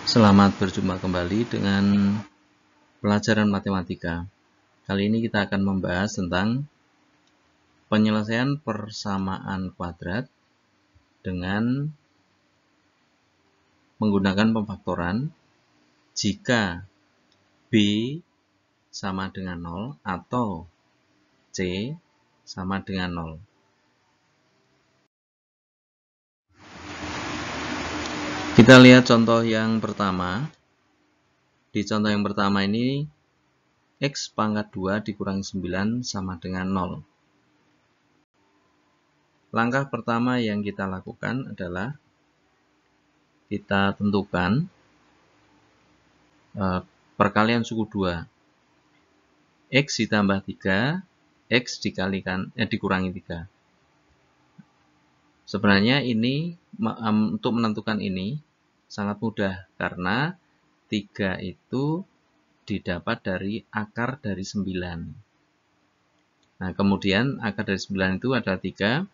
Selamat berjumpa kembali dengan pelajaran matematika. Kali ini kita akan membahas tentang penyelesaian persamaan kuadrat dengan menggunakan pemfaktoran jika B sama dengan 0 atau C sama dengan 0. Kita lihat contoh yang pertama. Di contoh yang pertama ini X pangkat 2 dikurangi 9 sama dengan 0. Langkah pertama yang kita lakukan adalah kita tentukan perkalian suku 2. X ditambah 3, X dikurangi 3. Sebenarnya ini untuk menentukan ini sangat mudah karena 3 itu didapat dari akar dari 9. Nah, kemudian akar dari 9 itu ada 3.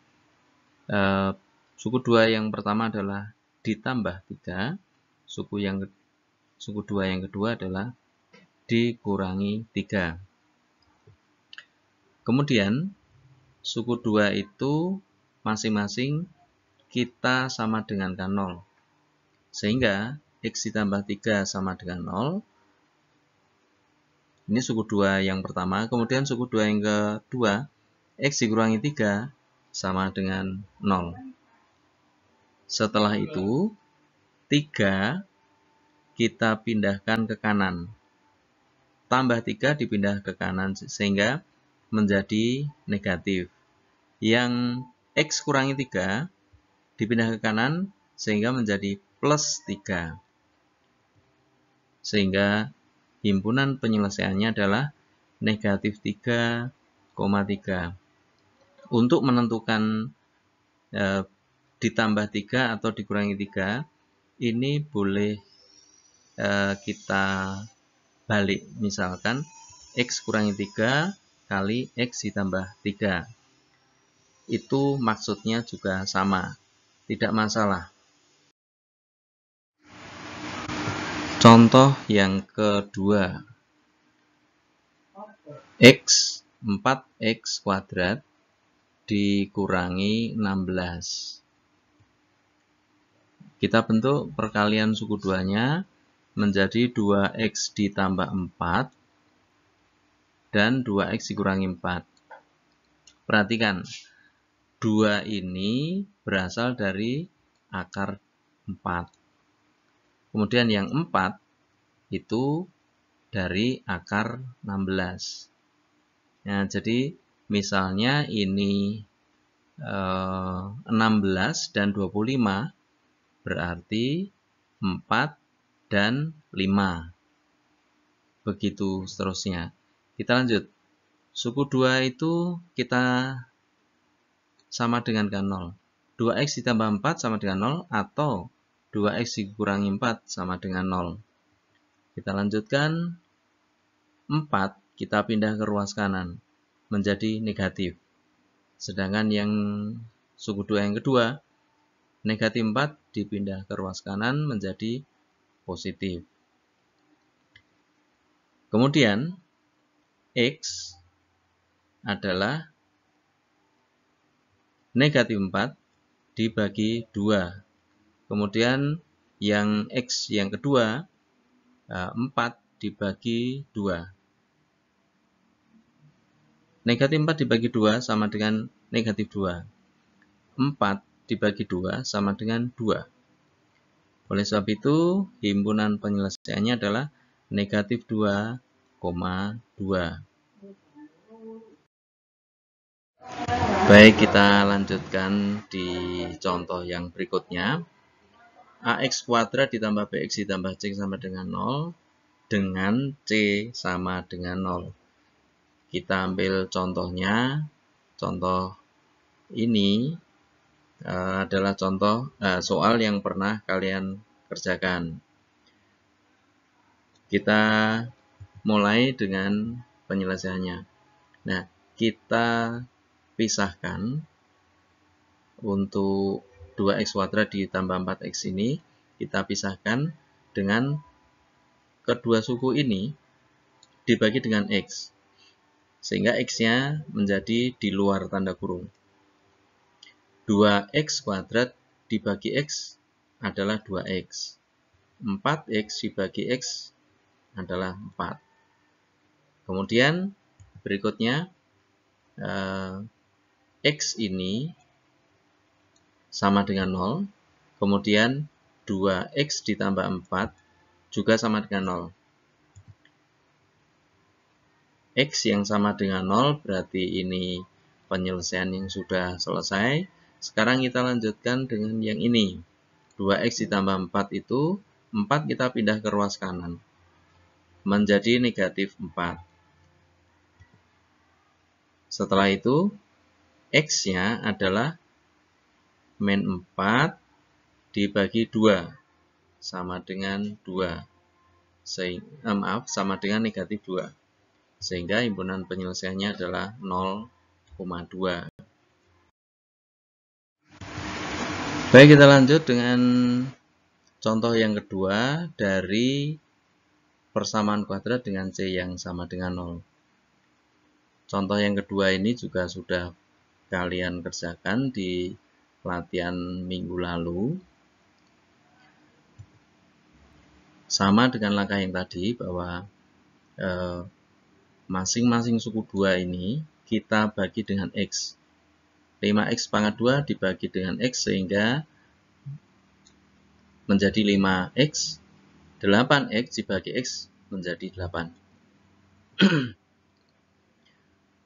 Suku 2 yang pertama adalah ditambah 3. Suku 2 yang kedua adalah dikurangi 3. Kemudian suku 2 itu masing-masing kita sama dengankan 0. Sehingga X ditambah 3 sama dengan 0. Ini suku 2 yang pertama. Kemudian suku 2 yang kedua, X dikurangi 3 sama dengan 0. Setelah itu 3 kita pindahkan ke kanan. Tambah 3 dipindah ke kanan sehingga menjadi negatif. Yang X kurangi 3 dipindah ke kanan sehingga menjadi plus 3. Sehingga himpunan penyelesaiannya adalah negatif 3,3. Untuk menentukan ditambah 3 atau dikurangi 3, ini boleh kita balik. Misalkan X kurangi 3 kali X ditambah 3. Itu maksudnya juga sama. Tidak masalah. Contoh yang kedua. X 4X kuadrat dikurangi 16. Kita bentuk perkalian suku 2-nya menjadi 2X ditambah 4 dan 2X dikurangi 4. Perhatikan, 2 ini berasal dari akar 4. Kemudian yang 4 itu dari akar 16. Nah, jadi misalnya ini 16 dan 25 berarti 4 dan 5. Begitu seterusnya. Kita lanjut. Suku 2 itu kita sama dengan 0. 2X ditambah 4 sama dengan 0 atau 2X dikurangi 4 sama dengan 0. Kita lanjutkan. 4 kita pindah ke ruas kanan menjadi negatif. Sedangkan yang suku 2 yang kedua, negatif 4 dipindah ke ruas kanan menjadi positif. Kemudian X adalah negatif 4 dibagi 2. Kemudian yang X yang kedua, 4 dibagi 2. Negatif 4 dibagi 2 sama dengan negatif 2. 4 dibagi 2 sama dengan 2. Oleh sebab itu, himpunan penyelesaiannya adalah negatif 2,2. Baik, kita lanjutkan di contoh yang berikutnya. AX kuadrat ditambah BX ditambah C sama dengan 0 dengan C sama dengan 0. Kita ambil contohnya. Contoh ini adalah contoh soal yang pernah kalian kerjakan. Kita mulai dengan penyelesaiannya. Nah, kita pisahkan untuk 2x kuadrat ditambah 4x ini, kita pisahkan dengan kedua suku ini dibagi dengan X. Sehingga X-nya menjadi di luar tanda kurung. 2X kuadrat dibagi X adalah 2X. 4X dibagi X adalah 4. Kemudian berikutnya X ini sama dengan 0. Kemudian 2X ditambah 4 juga sama dengan 0. X yang sama dengan 0 berarti ini penyelesaian yang sudah selesai. Sekarang kita lanjutkan dengan yang ini. 2X ditambah 4 itu, 4 kita pindah ke ruas kanan. Menjadi negatif 4. Setelah itu, X-nya adalah min 4 dibagi 2. Sama dengan 2. Sama dengan negatif 2. Sehingga himpunan penyelesaiannya adalah 0,2. Baik, kita lanjut dengan contoh yang kedua dari persamaan kuadrat dengan C yang sama dengan 0. Contoh yang kedua ini juga sudah kalian kerjakan di latihan minggu lalu. Sama dengan langkah yang tadi, bahwa masing-masing suku 2 ini kita bagi dengan X. 5X pangkat 2 dibagi dengan X sehingga menjadi 5X. 8X dibagi X menjadi 8.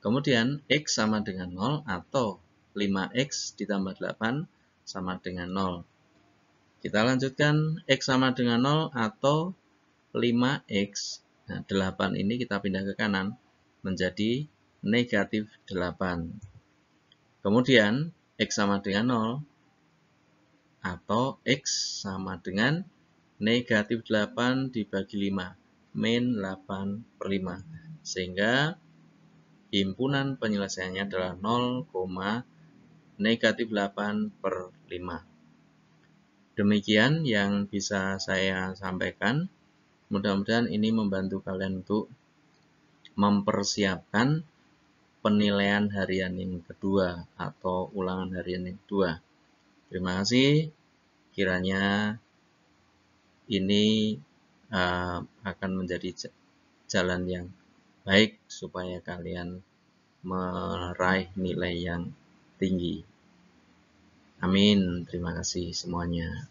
Kemudian X sama dengan 0 atau 5X ditambah 8 sama dengan 0. Kita lanjutkan X sama dengan 0 atau 5X. Nah, 8 ini kita pindah ke kanan menjadi negatif 8. Kemudian X sama dengan 0 atau X sama dengan negatif 8 dibagi 5, min 8 per 5. Sehingga himpunan penyelesaiannya adalah 0, negatif 8 per 5. Demikian yang bisa saya sampaikan. Mudah-mudahan ini membantu kalian untuk mempersiapkan penilaian harian yang kedua atau ulangan harian yang kedua. Terima kasih. Kiranya ini akan menjadi jalan yang baik supaya kalian meraih nilai yang tinggi. Amin. Terima kasih semuanya.